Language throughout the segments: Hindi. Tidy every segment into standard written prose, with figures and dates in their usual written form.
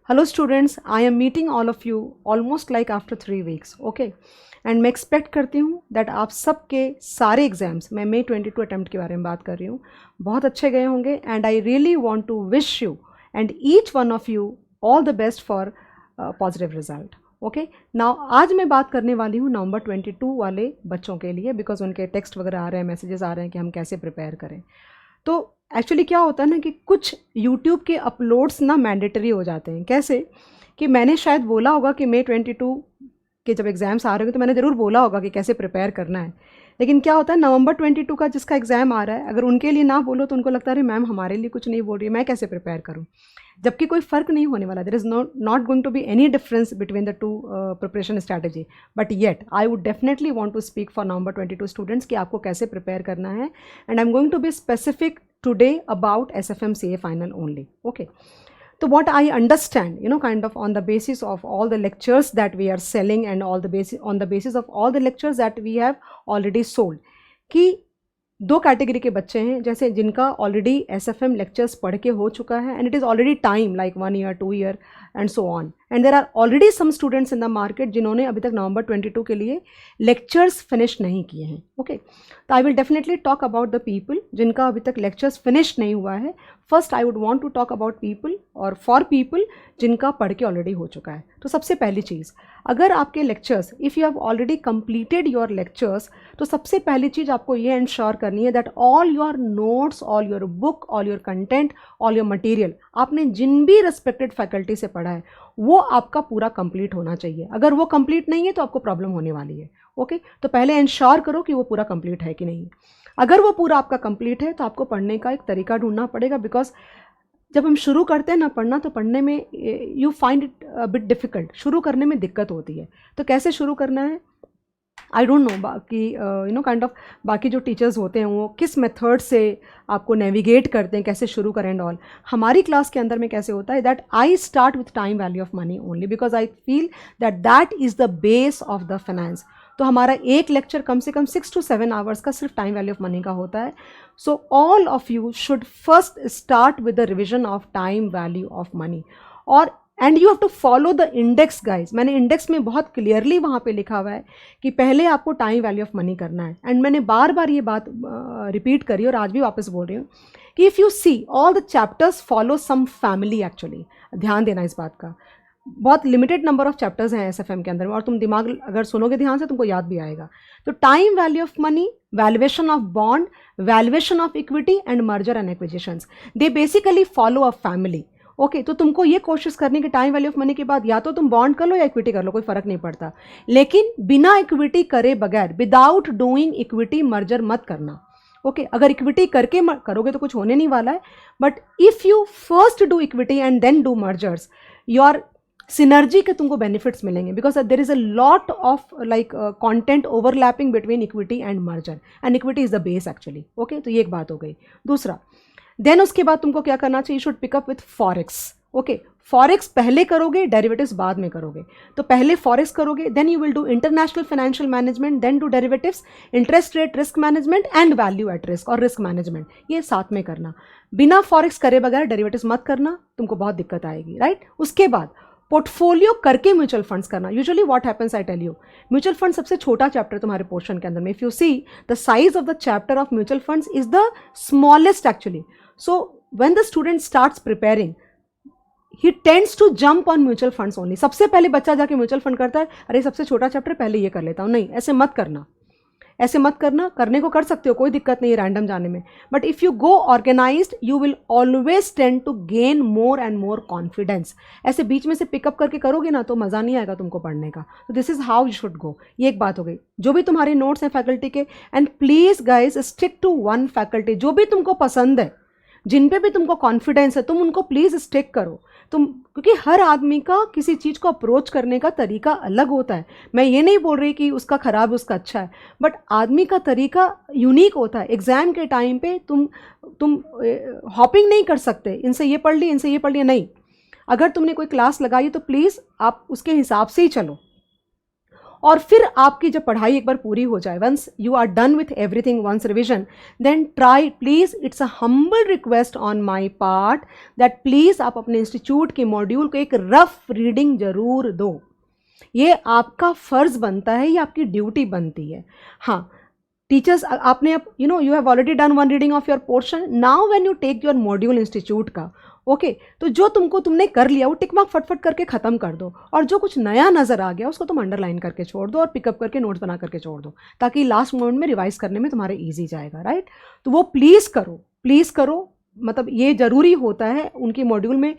Hello students, I am meeting all of you almost like after 3 weeks, okay? And मैं एक्सपेक्ट करती हूँ दैट आप सबके सारे एग्जाम्स, मैं May 22 अटैम्प्ट के बारे में बात कर रही हूँ, बहुत अच्छे गए होंगे and I really want to wish you and each one of you all the best for positive result. Okay, now आज मैं बात करने वाली हूँ नवंबर 22 वाले बच्चों के लिए, बिकॉज उनके टेक्स्ट वगैरह आ रहे हैं, मैसेजेस आ रहे हैं कि हम कैसे प्रिपेयर करें। तो एक्चुअली क्या होता है ना कि कुछ यूट्यूब के अपलोड्स ना मैंडेटरी हो जाते हैं। कैसे कि मैंने शायद बोला होगा कि May 22 के जब एग्ज़ाम्स आ रहे होंगे तो मैंने ज़रूर बोला होगा कि कैसे प्रिपेयर करना है, लेकिन क्या होता है नवंबर 22 का जिसका एग्ज़ाम आ रहा है, अगर उनके लिए ना बोलो तो उनको लगता है अरे मैम हमारे लिए कुछ नहीं बोल रही है, मैं कैसे प्रिपेयर करूँ, जबकि कोई फ़र्क नहीं होने वाला। There is not going to be any difference between the two preparation strategy, but yet I would definitely want to speak for November 22 students कि आपको कैसे प्रिपेयर करना है, and I am going to be specific today about SFM-CA final only. Okay, so what I understand, kind of on the basis of all the lectures that we are selling and on the basis of all the lectures that we have already sold, कि दो कैटेगरी के बच्चे हैं, जैसे जिनका ऑलरेडी SFM लेक्चर्स पढ़ के हो चुका है and it is already time like 1 year 2 year and so on, and there are already some students in the market जिन्होंने अभी तक नवंबर 22 के लिए लेक्चर्स फिनिश नहीं किए हैं। ओके, तो I will definitely talk about the people जिनका अभी तक लेक्चर्स फिनिश नहीं हुआ है। First I would want to talk about people और फॉर पीपल जिनका पढ़ के ऑलरेडी हो चुका है। तो सबसे पहली चीज़, अगर आपके lectures, if you have already completed your lectures, तो सबसे पहली चीज़ आपको ये इंश्योर करनी है that all your notes, all your book, all your content, all your material, आपने जिन भी रिस्पेक्टेड फैकल्टी से पढ़ा है वो आपका पूरा कंप्लीट होना चाहिए। अगर वो कंप्लीट नहीं है तो आपको प्रॉब्लम होने वाली है। ओके, तो पहले इंश्योर करो कि वो पूरा कंप्लीट है कि नहीं। अगर वो पूरा आपका कंप्लीट है तो आपको पढ़ने का एक तरीका ढूंढना पड़ेगा, बिकॉज जब हम शुरू करते हैं ना पढ़ना, तो पढ़ने में you find it bit difficult, शुरू करने में दिक्कत होती है। तो कैसे शुरू करना है आई डोंट नो, बाकी काइंड ऑफ बाकी जो टीचर्स होते हैं वो किस मेथड से आपको नेविगेट करते हैं, कैसे शुरू करें एंड ऑल। हमारी क्लास के अंदर में कैसे होता है that I start with time value of money only, because I feel that is the base of the finance. तो हमारा एक लेक्चर कम से कम 6 to 7 आवर्स का सिर्फ टाइम वैल्यू ऑफ मनी का होता है। So all of you should first start with the revision of time value of money, और and you have to follow the index guys. मैंने इंडेक्स में बहुत क्लियरली वहाँ पे लिखा हुआ है कि पहले आपको टाइम वैल्यू ऑफ मनी करना है, एंड मैंने बार बार ये बात रिपीट करी और आज भी वापस बोल रही हूँ कि if you see all the chapters follow some family, actually ध्यान देना इस बात का। बहुत लिमिटेड नंबर ऑफ चैप्टर्स हैं SFM के अंदर में, और तुम दिमाग अगर सुनोगे ध्यान से तुमको याद भी आएगा। तो time value of money, valuation of bond, valuation of equity and merger and acquisitions, they basically follow a family. Okay, तो तुमको ये कोशिश करनी कि टाइम वैल्यू ऑफ मनी के बाद या तो तुम बॉन्ड कर लो या इक्विटी कर लो, कोई फर्क नहीं पड़ता, लेकिन बिना इक्विटी करे बगैर, विदाउट डूइंग इक्विटी मर्जर मत करना। ओके, अगर इक्विटी करके करोगे तो कुछ होने नहीं वाला है, but if you first do equity and then do mergers, your synergy के तुमको बेनिफिट्स मिलेंगे, because there is a lot of like content overlapping between equity and merger, and equity is the base actually. Okay, तो ये एक बात हो गई। दूसरा, देन उसके बाद तुमको क्या करना चाहिए, you should pickup with forex. Okay, forex पहले करोगे, डेरिवेटिव्स बाद में करोगे। तो पहले फॉरेक्स करोगे, then you will do international financial management, then do derivatives, interest rate risk management and value at risk और रिस्क मैनेजमेंट, ये साथ में करना। बिना फॉरेक्स करे बगैर डेरिवेटिव्स मत करना, तुमको बहुत दिक्कत आएगी, राइट। उसके बाद पोर्टफोलियो करके म्यूचुअल फंड्स करना। Usually what happens, I tell you, mutual fund सबसे छोटा चैप्टर तुम्हारे पोर्शन के अंदर में। If you see the size of the chapter of mutual funds is the smallest actually. So when the student starts preparing, he tends to jump on mutual funds only. सबसे पहले बच्चा जाके म्यूचुअल फंड करता है, अरे सबसे छोटा चैप्टर पहले ये कर लेता हूँ। नहीं, ऐसे मत करना, ऐसे मत करना। करने को कर सकते हो, कोई दिक्कत नहीं है रैंडम जाने में, but if you go organised you will always tend to gain more and more confidence. ऐसे बीच में से पिकअप करके करोगे ना तो मज़ा नहीं आएगा तुमको पढ़ने का। तो this is how you should go. ये एक बात हो गई। जो भी तुम्हारे नोट्स हैं फैकल्टी के, and please guys stick to one faculty. जो भी तुमको पसंद है, जिन पे भी तुमको कॉन्फिडेंस है, तुम उनको प्लीज़ स्टिक करो। तुम, क्योंकि हर आदमी का किसी चीज़ को अप्रोच करने का तरीका अलग होता है। मैं ये नहीं बोल रही कि उसका ख़राब है उसका अच्छा है, बट आदमी का तरीका यूनिक होता है। एग्ज़ाम के टाइम पे तुम हॉपिंग नहीं कर सकते, इनसे ये पढ़ ली इनसे ये पढ़ लिया, नहीं। अगर तुमने कोई क्लास लगाई तो प्लीज़ आप उसके हिसाब से ही चलो। और फिर आपकी जब पढ़ाई एक बार पूरी हो जाए, once you are done with everything, once revision, then try please, it's a humble request on my part that please आप अपने इंस्टीट्यूट के मॉड्यूल को एक रफ रीडिंग जरूर दो। ये आपका फ़र्ज़ बनता है, ये आपकी ड्यूटी बनती है। हाँ, टीचर्स आपने अब you have already done one reading of your portion, now when you take your module institute का, ओके, तो जो तुमने कर लिया वो टिक मार्क फटफट करके ख़त्म कर दो, और जो कुछ नया नज़र आ गया उसको तुम अंडरलाइन करके छोड़ दो और पिकअप करके नोट्स बना करके छोड़ दो, ताकि लास्ट मोमेंट में रिवाइज करने में तुम्हारे ईजी जाएगा, राइट। तो वो प्लीज़ करो, मतलब ये ज़रूरी होता है उनके मॉड्यूल में।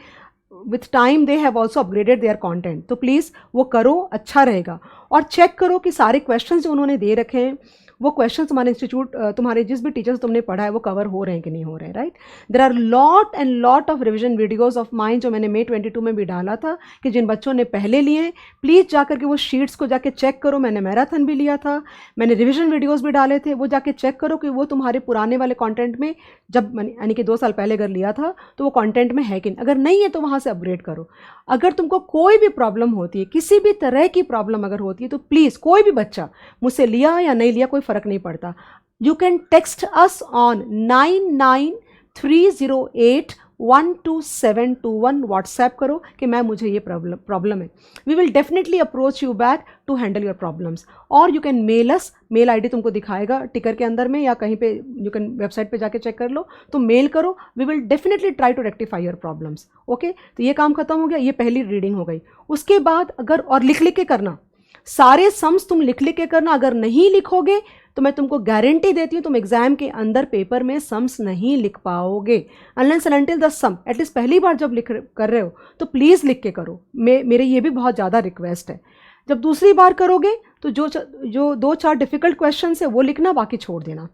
With time they have also upgraded their content, तो प्लीज़ वो करो, अच्छा रहेगा। और चेक करो कि सारे क्वेश्चन जो उन्होंने दे रखे हैं वो क्वेश्चन तुम्हारे इंस्टीट्यूट, तुम्हारे जिस भी टीचर से तुमने पढ़ा है वो कवर हो रहे हैं कि नहीं हो रहे हैं, right. There are lot and lot of revision videos of mine जो मैंने May 22 में भी डाला था, कि जिन बच्चों ने पहले लिए हैं प्लीज़ जाकर के वो शीट्स को जाके चेक करो। मैंने मैराथन भी लिया था, मैंने रिविजन वीडियोज़ भी डाले थे, वो जाके चेक करो कि वो तुम्हारे पुराने वाले कॉन्टेंट में, जब यानी कि 2 साल पहले अगर लिया था तो वो कॉन्टेंट में है कि नहीं, अगर नहीं है तो वहाँ से अपग्रेड करो। अगर तुमको कोई भी प्रॉब्लम होती है, किसी भी तरह की प्रॉब्लम अगर होती है, तो प्लीज़, कोई भी बच्चा, मुझसे लिया या नहीं लिया कोई फ़र्क नहीं पड़ता, you can text us on 9930812721, WhatsApp करो कि मैम मुझे ये प्रॉब्लम है। We will definitely approach you back to handle your problems. और you can mail us, mail ID तुमको दिखाएगा टिकर के अंदर में या कहीं पे, यू कैन वेबसाइट पे जाके चेक कर लो, तो मेल करो, we will definitely try to rectify your problems, okay. तो ये काम खत्म हो गया, ये पहली रीडिंग हो गई। उसके बाद अगर, और लिख के करना, सारे सम्स तुम लिख के करना, अगर नहीं लिखोगे तो मैं तुमको गारंटी देती हूँ तुम एग्जाम के अंदर पेपर में सम्स नहीं लिख पाओगे, unless and until the sum, at least पहली बार जब कर रहे हो तो प्लीज़ लिख के करो, मेरे ये भी बहुत ज़्यादा रिक्वेस्ट है। जब दूसरी बार करोगे तो जो 2-4 डिफ़िकल्ट क्वेश्चन है वो लिखना, बाकी छोड़ देना,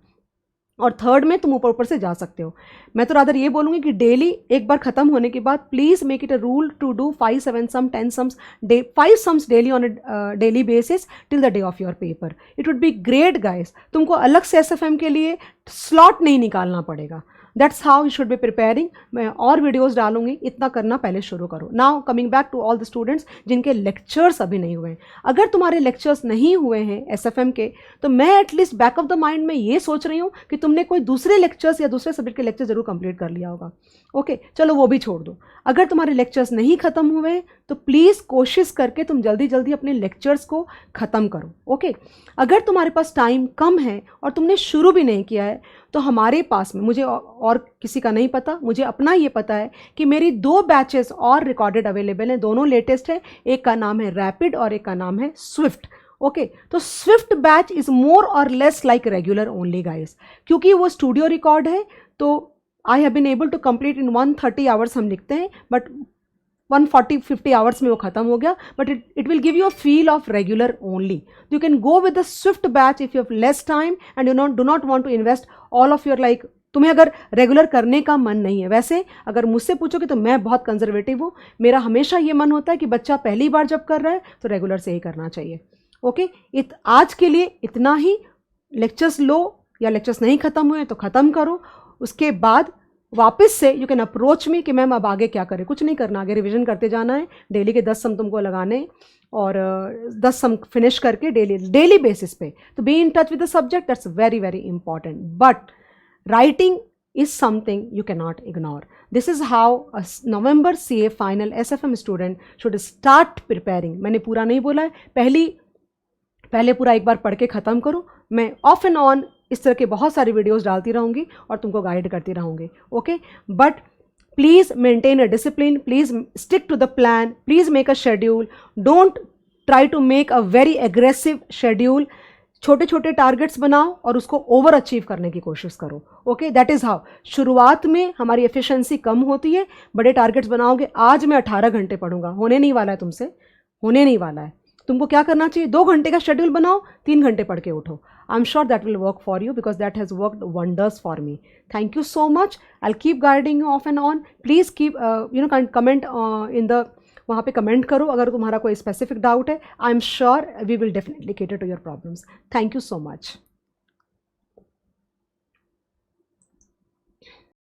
और थर्ड में तुम ऊपर से जा सकते हो। मैं तो रादर ये बोलूँगी कि डेली एक बार ख़त्म होने के बाद please make it a rule to do 5-7 sum 10 sums 5 sums daily on a daily basis till the day of your paper. It would be great guys, तुमको अलग से SFM के लिए स्लॉट नहीं निकालना पड़ेगा। That's how you should be preparing. मैं और वीडियोज़ डालूंगी, इतना करना पहले शुरू करो। Now coming back to all the students जिनके लेक्चर्स अभी नहीं हुए हैं, अगर तुम्हारे लेक्चर्स नहीं हुए हैं SFM के, तो मैं at least back of the mind में ये सोच रही हूँ कि तुमने कोई दूसरे लेक्चर्स या दूसरे सब्जेक्ट के लेक्चर जरूर कंप्लीट कर लिया होगा, ओके। चलो वो भी छोड़ दो। अगर तुम्हारे लेक्चर्स नहीं ख़त्म हुए तो प्लीज़ कोशिश करके तुम जल्दी जल्दी अपने लेक्चर्स को ख़त्म करो, ओके। अगर तुम्हारे पास टाइम कम है और तुमने शुरू भी नहीं किया है, तो हमारे पास में, मुझे और किसी का नहीं पता, मुझे अपना ये पता है कि मेरी 2 बैचेस और रिकॉर्डेड अवेलेबल हैं, दोनों लेटेस्ट है। एक का नाम है रैपिड और एक का नाम है स्विफ्ट, ओके। तो स्विफ्ट बैच इज़ मोर और less like regular only guys, क्योंकि वो स्टूडियो रिकॉर्ड है। तो I have been able to complete in 130 hours हम लिखते हैं, बट 140-50 आवर्स में वो खत्म हो गया, but it will give you a feel of regular only. You can go with the Swift batch if you have less time and you do not want to invest all of your, like, तुम्हें अगर रेगुलर करने का मन नहीं है। वैसे अगर मुझसे पूछोगे तो मैं बहुत कंजर्वेटिव हूँ, मेरा हमेशा ये मन होता है कि बच्चा पहली बार जब कर रहा है तो रेगुलर से ही करना चाहिए, ओके। आज के लिए इतना ही। लेक्चर्स लो या लेक्चर्स नहीं ख़त्म हुए तो ख़त्म करो, उसके बाद वापस से यू कैन अप्रोच मी कि मैम अब आगे क्या करें। कुछ नहीं करना, आगे रिवीजन करते जाना है, डेली के 10 सम तुमको लगाने और 10 सम फिनिश करके डेली बेसिस पे। तो be in touch with the subject, that's very very important. But writing is something you cannot ignore. This is how a November CA final SFM student should start preparing. मैंने पूरा नहीं बोला है, पहले पूरा एक बार पढ़ के ख़त्म करो। मैं ऑफ एंड ऑन इस तरह के बहुत सारी वीडियोस डालती रहूँगी और तुमको गाइड करती रहूँगी, okay. But please maintain a discipline, please stick to the plan, please make a schedule, don't try to make a very aggressive schedule. छोटे छोटे टारगेट्स बनाओ और उसको ओवर अचीव करने की कोशिश करो, ओके। That is how. शुरुआत में हमारी एफिशिएंसी कम होती है, बड़े टारगेट्स बनाओगे। आज मैं 18 घंटे पढ़ूंगा, होने नहीं वाला है तुमसे, होने नहीं वाला है। तुमको क्या करना चाहिए, 2 घंटे का शेड्यूल बनाओ, 3 घंटे पढ़ के उठो। आई am sure that will work for you because that has worked wonders for me. Thank you so much. I will keep guiding you of and on. Please keep comment in the, वहाँ पे कमेंट करो अगर तुम्हारा कोई स्पेसिफिक डाउट है। I am sure we will definitely cater to your problems. Thank you so much.